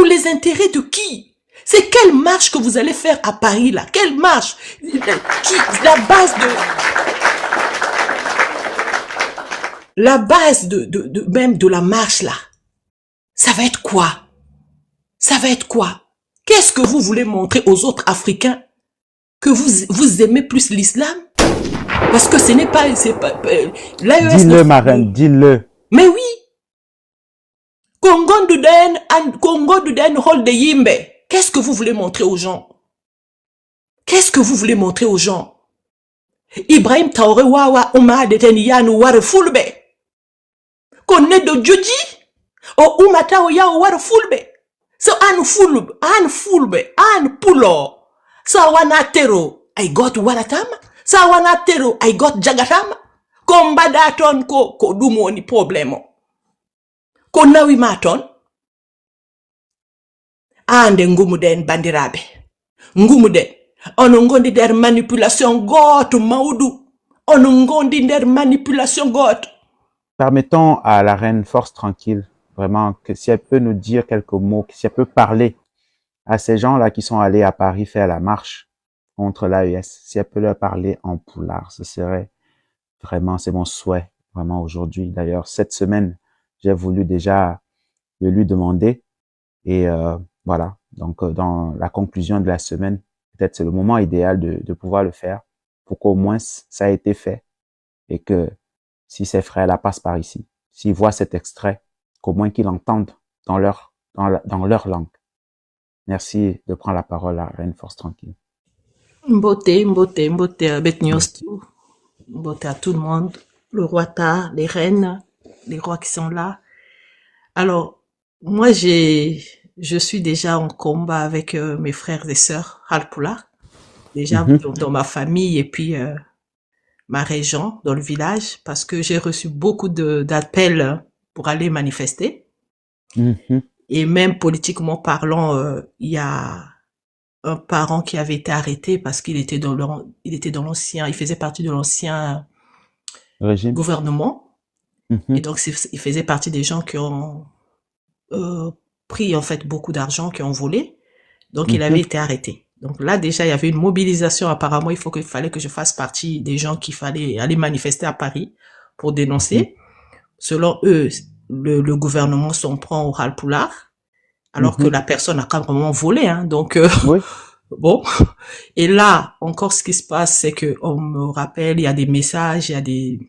les intérêts de qui? C'est quelle marche que vous allez faire à Paris là? Quelle marche? La base même de la marche là, ça va être quoi? Ça va être quoi? Qu'est-ce que vous voulez montrer aux autres Africains? Que vous aimez plus l'islam? Parce que ce n'est pas, l'AES. Dis-le, ma reine, dis-le. Mais oui. Congo du Den hold de Yimbe. Qu'est-ce que vous voulez montrer aux gens? Qu'est-ce que vous voulez montrer aux gens? Ibrahim Traoré wawa uma de Teniyanu ware fulbe. Konne de Djodji o umata o ya ware fulbe. So an fulbe, an pulo. So wanatero, I got waratama. So wanatero, I got jagatama. Komba daton ko dumo ni problemo. Ko nawi maton. Ande ngumuden bandirabe. Ngumuden. Onongondi der manipulation goto maudu. Onongondi der manipulation goto. Permettons à la reine Force Tranquille, vraiment, que si elle peut nous dire quelques mots, si elle peut parler à ces gens-là qui sont allés à Paris faire la marche contre l'AES, si elle peut leur parler en poulard, ce serait vraiment, c'est mon souhait, vraiment aujourd'hui. D'ailleurs, cette semaine, j'ai voulu déjà le lui demander et voilà. Donc, dans la conclusion de la semaine, peut-être c'est le moment idéal de pouvoir le faire pour qu'au moins ça ait été fait et que si ses frères la passent par ici, s'ils voient cet extrait, qu'au moins qu'ils l'entendent dans leur langue. Merci de prendre la parole à Reine Force Tranquille. Mbote à Betnios, mbote à tout le monde, le roi Ta, les reines, les rois qui sont là. Alors, moi je suis déjà en combat avec mes frères et sœurs Halpula, déjà dans ma famille et puis ma région, dans le village, parce que j'ai reçu beaucoup d'appels pour aller manifester. Et même politiquement parlant, il y a un parent qui avait été arrêté parce qu'il était dans l'ancien, il faisait partie de l'ancien régime, gouvernement. Et donc, il faisait partie des gens qui ont pris en fait beaucoup d'argent, qui ont volé. Donc, il avait été arrêté. Donc là, déjà, il y avait une mobilisation. Apparemment, il fallait que je fasse partie des gens qu'il fallait aller manifester à Paris pour dénoncer. Selon eux, le gouvernement s'en prend au Halpula, alors que la personne a carrément volé, hein. Donc, bon. Et là, encore, ce qui se passe, c'est que on me rappelle, il y a des messages, il y a des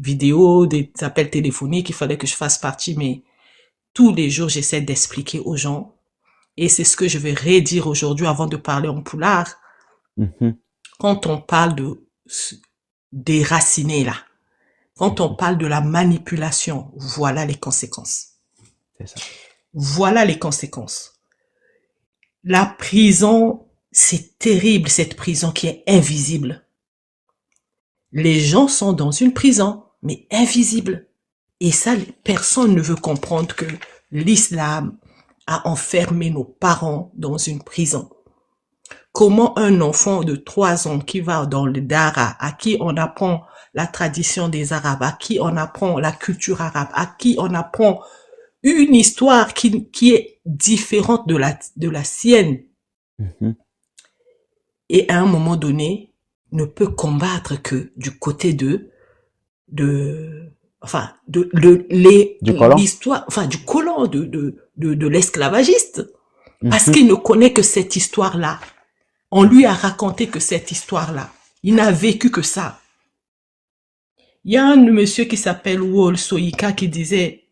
vidéos, des appels téléphoniques, il fallait que je fasse partie, mais tous les jours, j'essaie d'expliquer aux gens. Et c'est ce que je vais redire aujourd'hui avant de parler en poulard. Quand on parle de déraciner là, quand on parle de la manipulation, voilà les conséquences. C'est ça. Voilà les conséquences. La prison, c'est terrible, cette prison qui est invisible. Les gens sont dans une prison, mais invisible. Et ça, personne ne veut comprendre que l'islam a enfermé nos parents dans une prison. Comment un enfant de 3 ans qui va dans le Dara, à qui on apprend la tradition des Arabes, à qui on apprend la culture arabe, à qui on apprend une histoire qui est différente de la sienne, et à un moment donné, ne peut combattre que du côté l'histoire, enfin, du colon, de l'esclavagiste. Parce qu'il ne connaît que cette histoire-là. On lui a raconté que cette histoire-là. Il n'a vécu que ça. Il y a un monsieur qui s'appelle Wol Soyika qui disait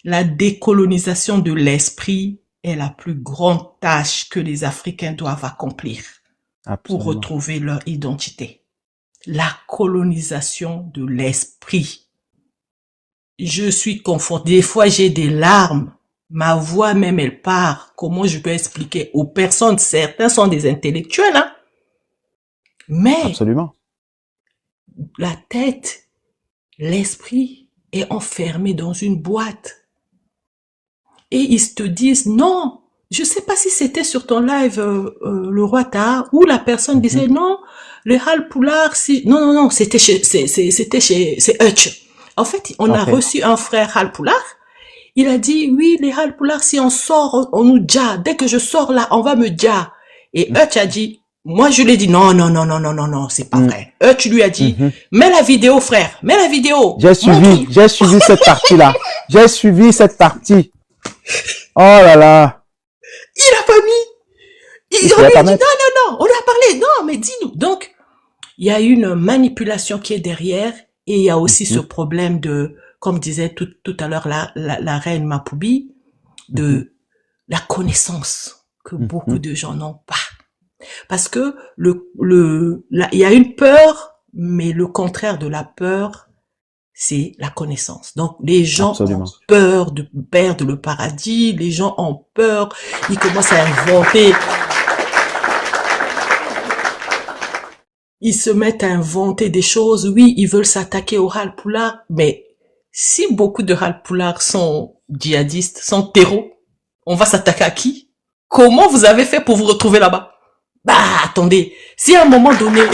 la décolonisation de l'esprit est la plus grande tâche que les Africains doivent accomplir pour retrouver leur identité. La colonisation de l'esprit. Je suis confortée. Des fois, j'ai des larmes. Ma voix même, elle part. Comment je peux expliquer aux personnes? Certains sont des intellectuels, hein. Mais absolument, la tête, l'esprit est enfermé dans une boîte. Et ils te disent non. Je sais pas si c'était sur ton live, le roi Ta, où la personne disait non, le Halpula, si, non, c'était chez Hutch. En fait, on a reçu un frère Halpula. Il a dit, oui, les Halpulaar, si on sort, on nous dia. Dès que je sors là, on va me dia. Et Hutch a dit, moi je lui ai dit, non, non, non, non, non, non, non, c'est pas vrai. Hutch lui a dit, mets la vidéo, frère, mets la vidéo. J'ai suivi cette partie-là. J'ai suivi cette partie. Oh là là. Il a pas mis. On lui a dit, non, non, non, on lui a parlé, non, mais dis-nous. Donc, il y a une manipulation qui est derrière et il y a aussi ce problème de, comme disait tout à l'heure la reine Mapoubi, de la connaissance que beaucoup de gens n'ont pas. Parce que il y a une peur, mais le contraire de la peur, c'est la connaissance. Donc, les gens ont peur de perdre le paradis, les gens ont peur, ils commencent à inventer. Ils se mettent à inventer des choses. Oui, ils veulent s'attaquer aux Halpulaar, mais si beaucoup de Halpulaar sont djihadistes, sont terreaux, on va s'attaquer à qui? Comment vous avez fait pour vous retrouver là-bas? Bah, attendez, si à un moment donné... non,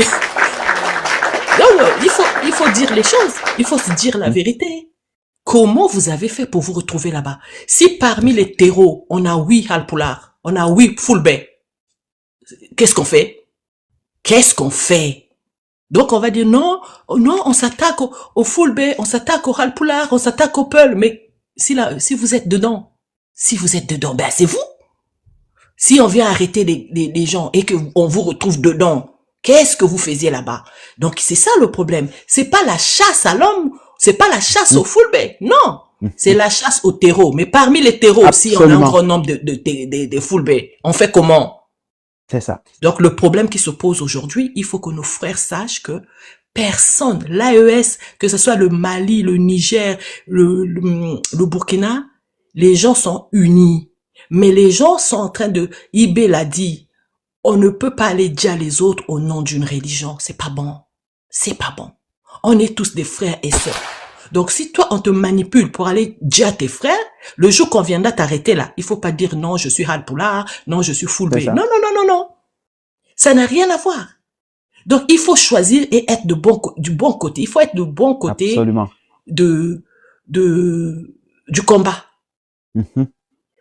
il faut dire les choses, il faut se dire la vérité. Comment vous avez fait pour vous retrouver là-bas? Si parmi les terreaux, on a 8 Halpulaar, on a 8 Fulbe, qu'est-ce qu'on fait? Qu'est-ce qu'on fait? Donc on va dire non, non, on s'attaque au Fulbe, on s'attaque au Halpulaar, on s'attaque au Peul, mais si vous êtes dedans, ben c'est vous. Si on vient arrêter les gens et que on vous retrouve dedans, qu'est-ce que vous faisiez là-bas? Donc c'est ça le problème. C'est pas la chasse à l'homme, c'est pas la chasse au Fulbe, non. C'est la chasse aux terreaux. Mais parmi les terreaux, si on a un grand nombre de Fulbe, on fait comment? C'est ça. Donc, le problème qui se pose aujourd'hui, il faut que nos frères sachent que personne, l'AES, que ce soit le Mali, le Niger, le Burkina, les gens sont unis. Mais les gens sont en train de, Ibé l'a dit, on ne peut pas aller dire les autres au nom d'une religion. C'est pas bon. C'est pas bon. On est tous des frères et sœurs. Donc, si toi, on te manipule pour aller dire à tes frères, le jour qu'on viendra t'arrêter là, il faut pas dire non, je suis Halpulaar, non, je suis Fulbe. Non, non, non, non, non. Ça n'a rien à voir. Donc, il faut choisir et être du bon côté. Il faut être du bon côté Absolument. du combat.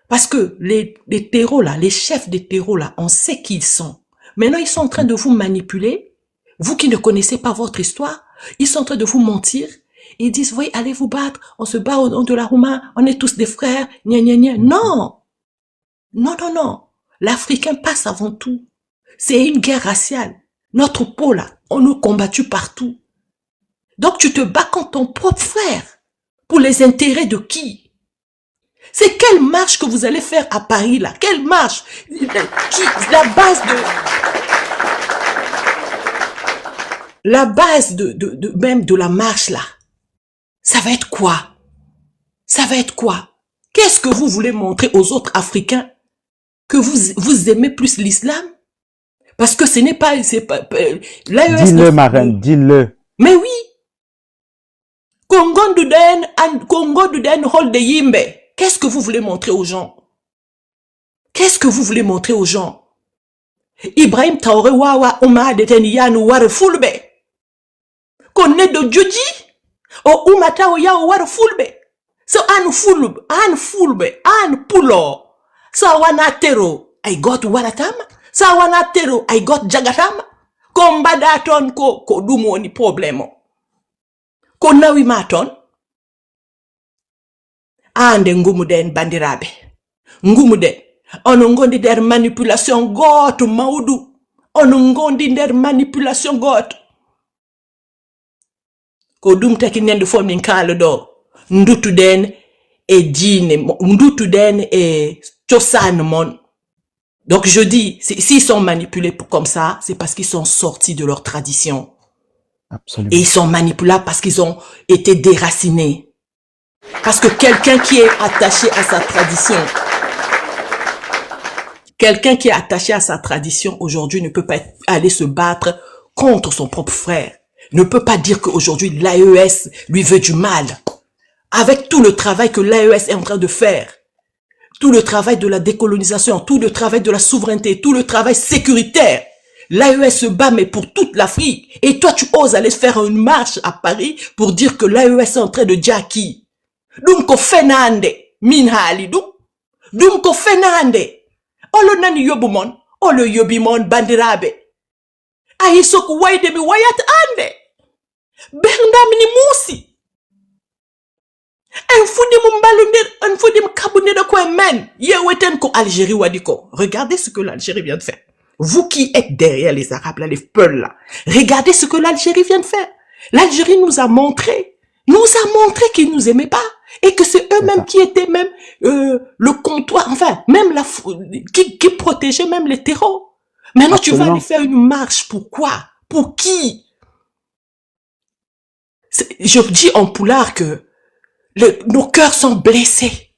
Parce que les terreaux là, les chefs des terreaux là, on sait qui ils sont. Maintenant, ils sont en train de vous manipuler. Vous qui ne connaissez pas votre histoire, ils sont en train de vous mentir. Ils disent, oui, allez vous battre, on se bat au nom de la Rouma, on est tous des frères, gna gna gna. Non! Non, non, non. L'Africain passe avant tout. C'est une guerre raciale. Notre peau, là, on nous combattu partout. Donc, tu te bats contre ton propre frère. Pour les intérêts de qui? C'est quelle marche que vous allez faire à Paris, là? Quelle marche? La base même de la marche, là. Ça va être quoi? Ça va être quoi? Qu'est-ce que vous voulez montrer aux autres Africains? Que vous aimez plus l'islam? Parce que ce n'est pas, l'AES. Dis-le, ma reine, dis-le. Mais oui. Congo Duden hold de Yimbe. Qu'est-ce que vous voulez montrer aux gens? Qu'est-ce que vous voulez montrer aux gens? Ibrahim Traoré wawa uma de teniyanu ware fulbe. Konne do juji o umata o ya ware fulbe. So an fulbe, an pulo. So wana tero, I got waratam. So wana tero, I got jagatam. Komba daton ko dumo ni problemo. Ko nawi maton. Ande ngumuden bandirabe. Ngumuden. Ono ngondi der manipulation goto maudu. Ono ngondi der manipulation goto. Ko dum taki nende fo min kala do. Ndutu den e dine, ndutu den e chosan mon. Donc je dis, s'ils sont manipulés comme ça, c'est parce qu'ils sont sortis de leur tradition. Absolument. Et ils sont manipulables parce qu'ils ont été déracinés. Parce que quelqu'un qui est attaché à sa tradition, aujourd'hui ne peut pas aller se battre contre son propre frère. Ne peut pas dire qu'aujourd'hui l'AES lui veut du mal. Avec tout le travail que l'AES est en train de faire, tout le travail de la décolonisation, tout le travail de la souveraineté, tout le travail sécuritaire, l'AES se bat mais pour toute l'Afrique. Et toi tu oses aller faire une marche à Paris pour dire que l'AES est en train de dire à qui? Donc au Fenande, min haali ɗum ko fenande olo nani yobumon olo yobimon bandiraɓe ayi soko wayde mi wayata ande ɓerdam ni muusi en fuɗɗima mballudir en fuɗɗima kaɓuneɗo koye men yeweten ko Algérie waɗi ko. Regardez ce que l'Algérie vient de faire. Vous qui êtes derrière les Arabes là, les peuls là, regardez ce que l'Algérie vient de faire. L'Algérie nous a montré qu'ils nous aimaient pas et que c'est eux-mêmes qui étaient même le comptoir, enfin même qui protégeaient même les terreaux. Maintenant tu vas aller faire une marche, pourquoi? Pour qui? Je dis en poulard que nos cœurs sont blessés.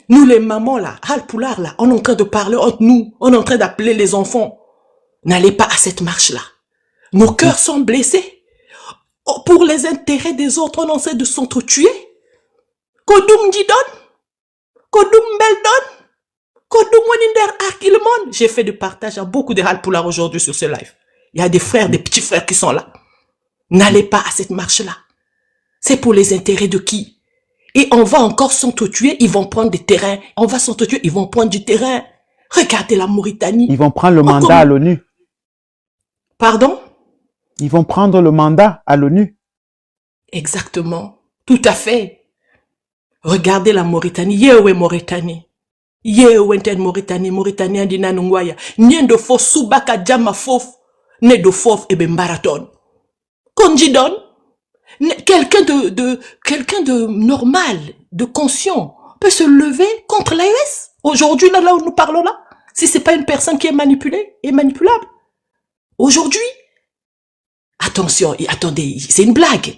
Nous les mamans là, Hal Poulard là, on est en train de parler entre nous, on est en train d'appeler les enfants. N'allez pas à cette marche là. Nos cœurs sont blessés. Pour les intérêts des autres, on essaie de s'entretuer. Kodum Didon, Kodum Beldon, Kodum Waninder Arkilmon. J'ai fait de partage à beaucoup de Hal Poulard aujourd'hui sur ce live. Il y a des frères, des petits frères qui sont là. N'allez pas à cette marche là. C'est pour les intérêts de qui? Et on va encore s'entretuer, ils vont prendre des terrains. On va s'entretuer, ils vont prendre du terrain. Regardez la Mauritanie. Ils vont prendre le mandat à l'ONU. Pardon? Ils vont prendre le mandat à l'ONU. Exactement. Tout à fait. Regardez la Mauritanie. Yewe Mauritanie. Yewe ten Mauritanie. Mauritanie andina nungwaya. Nien de fof subaka jama fof. Ne de fof ebe marathon. Konjidon. Quelqu'un de normal, de conscient, peut se lever contre l'AES. Aujourd'hui, là où nous parlons là, si c'est pas une personne qui est manipulée et manipulable. Aujourd'hui, attention, attendez, c'est une blague.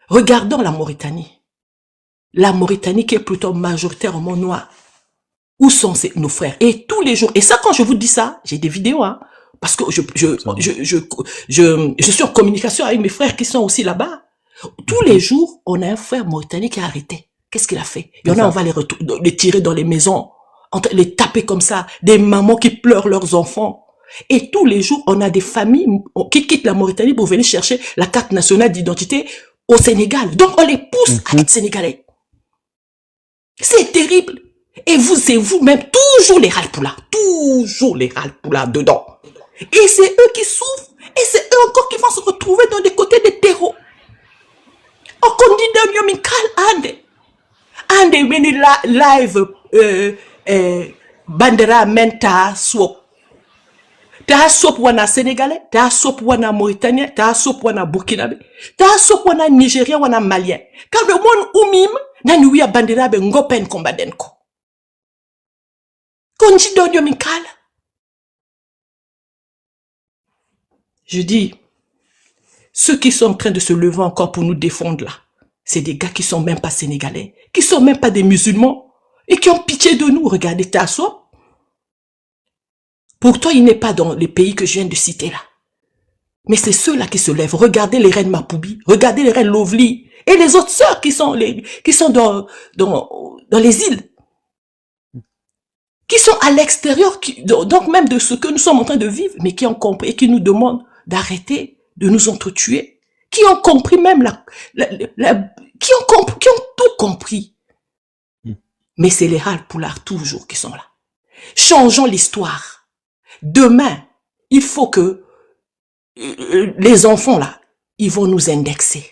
Regardons la Mauritanie. La Mauritanie qui est plutôt majoritairement noire. Où sont nos frères? Et tous les jours, et ça quand je vous dis ça, j'ai des vidéos, hein. Parce que je suis en communication avec mes frères qui sont aussi là-bas. Tous les jours, on a un frère mauritanien qui a arrêté. Qu'est-ce qu'il a fait? Il y en a, on va les tirer dans les maisons, les taper comme ça. Des mamans qui pleurent leurs enfants. Et tous les jours, on a des familles qui quittent la Mauritanie pour venir chercher la carte nationale d'identité au Sénégal. Donc, on les pousse à être sénégalais. C'est terrible. Et c'est vous-même, toujours les Halpoula. Toujours les Halpoula dedans. Et c'est eux qui souffrent. Et c'est eux encore qui vont se retrouver dans des côtés des terreaux. On dit de Yominkal Ande meni live bandera menta swap. Ta swap wana Sénégalais, ta swap wana Mauritanien, ta swap wana Burkinabé, ta swap wana Nigérien wana Malien. Quand le monde umim, nani wiya bandera be ngopen kombadenko. Konji don Yominkal. Je dis, ceux qui sont en train de se lever encore pour nous défendre là, c'est des gars qui sont même pas sénégalais, qui sont même pas des musulmans, et qui ont pitié de nous. Regardez Tasso. Pourtant, il n'est pas dans les pays que je viens de citer là. Mais c'est ceux-là qui se lèvent. Regardez les reines Mapoubi, regardez les reines Lovely, et les autres sœurs qui sont dans les îles, qui sont à l'extérieur, donc même de ce que nous sommes en train de vivre, mais qui ont compris et qui nous demandent d'arrêter de nous entretuer, qui ont compris même qui ont tout compris. Mais c'est les Halpoulard toujours qui sont là. Changeons l'histoire. Demain, il faut que les enfants là, ils vont nous indexer.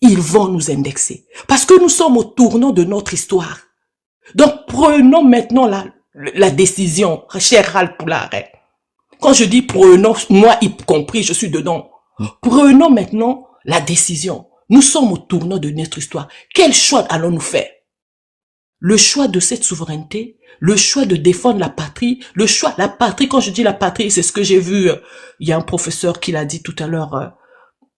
Ils vont nous indexer. Parce que nous sommes au tournant de notre histoire. Donc prenons maintenant la décision, cher Halpoulard. Quand je dis prenons, moi y compris, je suis dedans. Prenons maintenant la décision. Nous sommes au tournant de notre histoire. Quel choix allons-nous faire? Le choix de cette souveraineté, le choix de défendre la patrie, la patrie, quand je dis la patrie, c'est ce que j'ai vu, il y a un professeur qui l'a dit tout à l'heure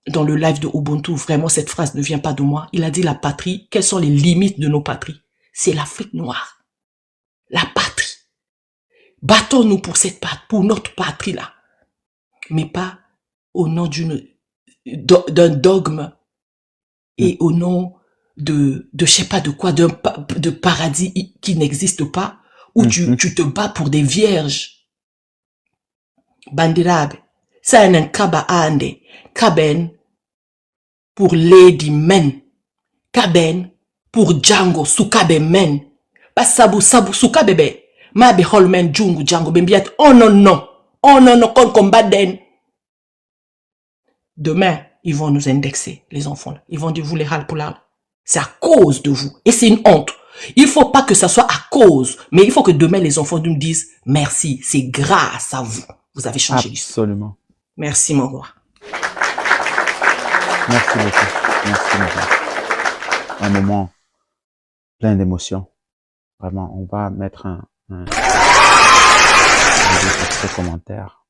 dans le live de Ubuntu, vraiment cette phrase ne vient pas de moi. Il a dit la patrie, quelles sont les limites de nos patries? C'est l'Afrique noire. La patrie. Battons-nous pour notre patrie là. Mais pas au nom d'un dogme et au nom de je sais pas de quoi, de paradis qui n'existe pas, où tu te bats pour des vierges. Bandirabe, ça un kaba ande, kaben pour lady men, kaben pour Django, Sukabe men. Pas sabu, Sukabe be. Ma be holmen Django, Django, bembiat. Oh non, non. Oh non, non, kon combat den. Demain, ils vont nous indexer, les enfants. Là. Ils vont dire, vous les râles pour là. C'est à cause de vous. Et c'est une honte. Il faut pas que ça soit à cause. Mais il faut que demain, les enfants nous disent, merci, c'est grâce à vous. Vous avez changé l'histoire. Absolument. Merci, mon roi. Merci beaucoup. Merci beaucoup. Un moment plein d'émotions. Vraiment, on va mettre un ce commentaire.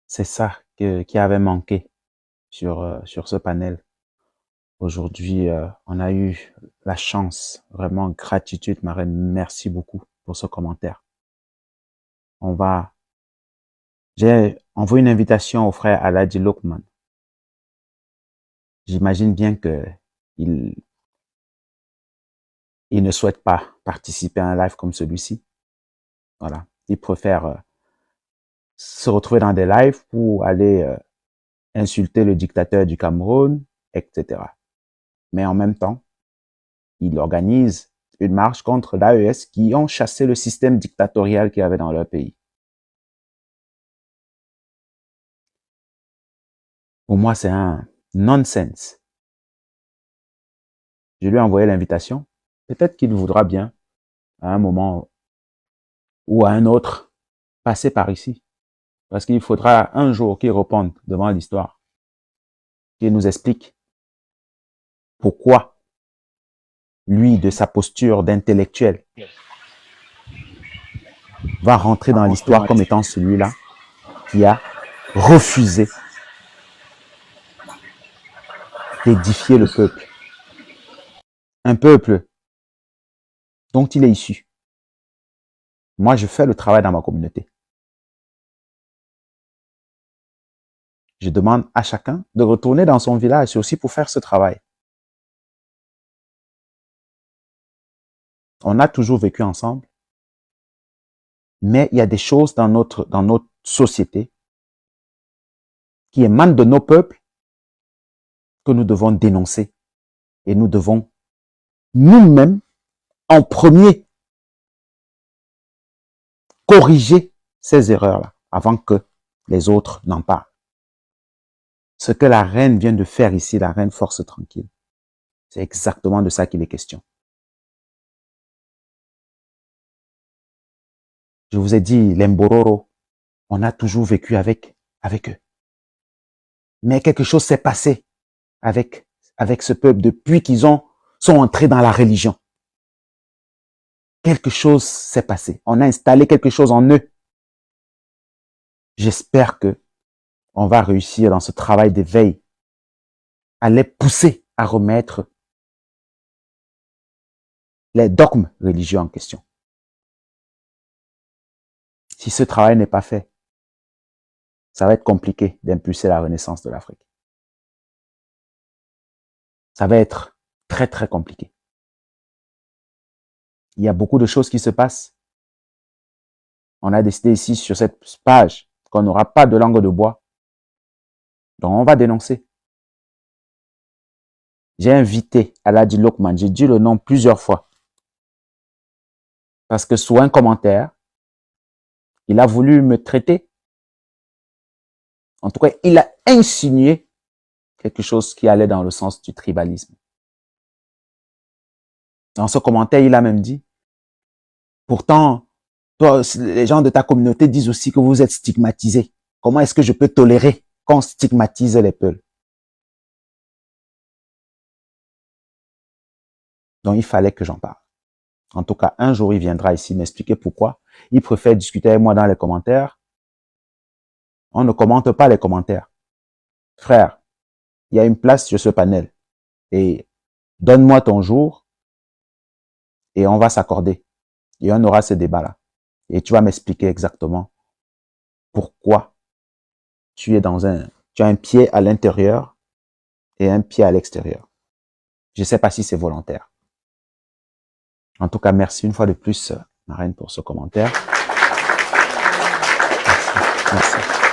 C'est ça qui avait manqué sur ce panel. Aujourd'hui, on a eu la chance, vraiment gratitude, ma reine, merci beaucoup pour ce commentaire. J'ai envoyé une invitation au frère Aladji Lokman. J'imagine bien que il ne souhaite pas participer à un live comme celui-ci. Voilà. Il préfère se retrouver dans des lives pour aller insulter le dictateur du Cameroun, etc. Mais en même temps, il organise une marche contre l'AES qui ont chassé le système dictatorial qu'il y avait dans leur pays. Pour moi, c'est un nonsense. Je lui ai envoyé l'invitation. Peut-être qu'il voudra bien, à un moment ou à un autre, passer par ici. Parce qu'il faudra un jour qu'il réponde devant l'histoire, qu'il nous explique pourquoi lui, de sa posture d'intellectuel, va rentrer dans l'histoire comme étant celui-là qui a refusé d'édifier le peuple. Un peuple dont il est issu. Moi, je fais le travail dans ma communauté. Je demande à chacun de retourner dans son village aussi pour faire ce travail. On a toujours vécu ensemble, mais il y a des choses dans notre société qui émanent de nos peuples que nous devons dénoncer. Et nous devons nous-mêmes, en premier, corriger ces erreurs-là avant que les autres n'en parlent. Ce que la reine vient de faire ici, la reine Force Tranquille, c'est exactement de ça qu'il est question. Je vous ai dit, les Mbororo, on a toujours vécu avec eux. Mais quelque chose s'est passé avec ce peuple depuis qu'ils sont entrés dans la religion. Quelque chose s'est passé. On a installé quelque chose en eux. J'espère que on va réussir dans ce travail d'éveil à les pousser à remettre les dogmes religieux en question. Si ce travail n'est pas fait, ça va être compliqué d'impulser la renaissance de l'Afrique. Ça va être très, très compliqué. Il y a beaucoup de choses qui se passent. On a décidé ici, sur cette page, qu'on n'aura pas de langue de bois. Donc, on va dénoncer. J'ai invité Aladji Lokman, j'ai dit le nom plusieurs fois. Parce que sous un commentaire, il a voulu me traiter. En tout cas, il a insinué quelque chose qui allait dans le sens du tribalisme. Dans ce commentaire, il a même dit, pourtant, toi, les gens de ta communauté disent aussi que vous êtes stigmatisés. Comment est-ce que je peux tolérer qu'on stigmatise les peuples? Donc, il fallait que j'en parle. En tout cas, un jour, il viendra ici m'expliquer pourquoi il préfère discuter avec moi dans les commentaires. On ne commente pas les commentaires. Frère, il y a une place sur ce panel. Et donne-moi ton jour et on va s'accorder. Et on aura ce débat-là. Et tu vas m'expliquer exactement pourquoi tu as un pied à l'intérieur et un pied à l'extérieur. Je ne sais pas si c'est volontaire. En tout cas, merci une fois de plus, ma reine, pour ce commentaire. Merci. Merci.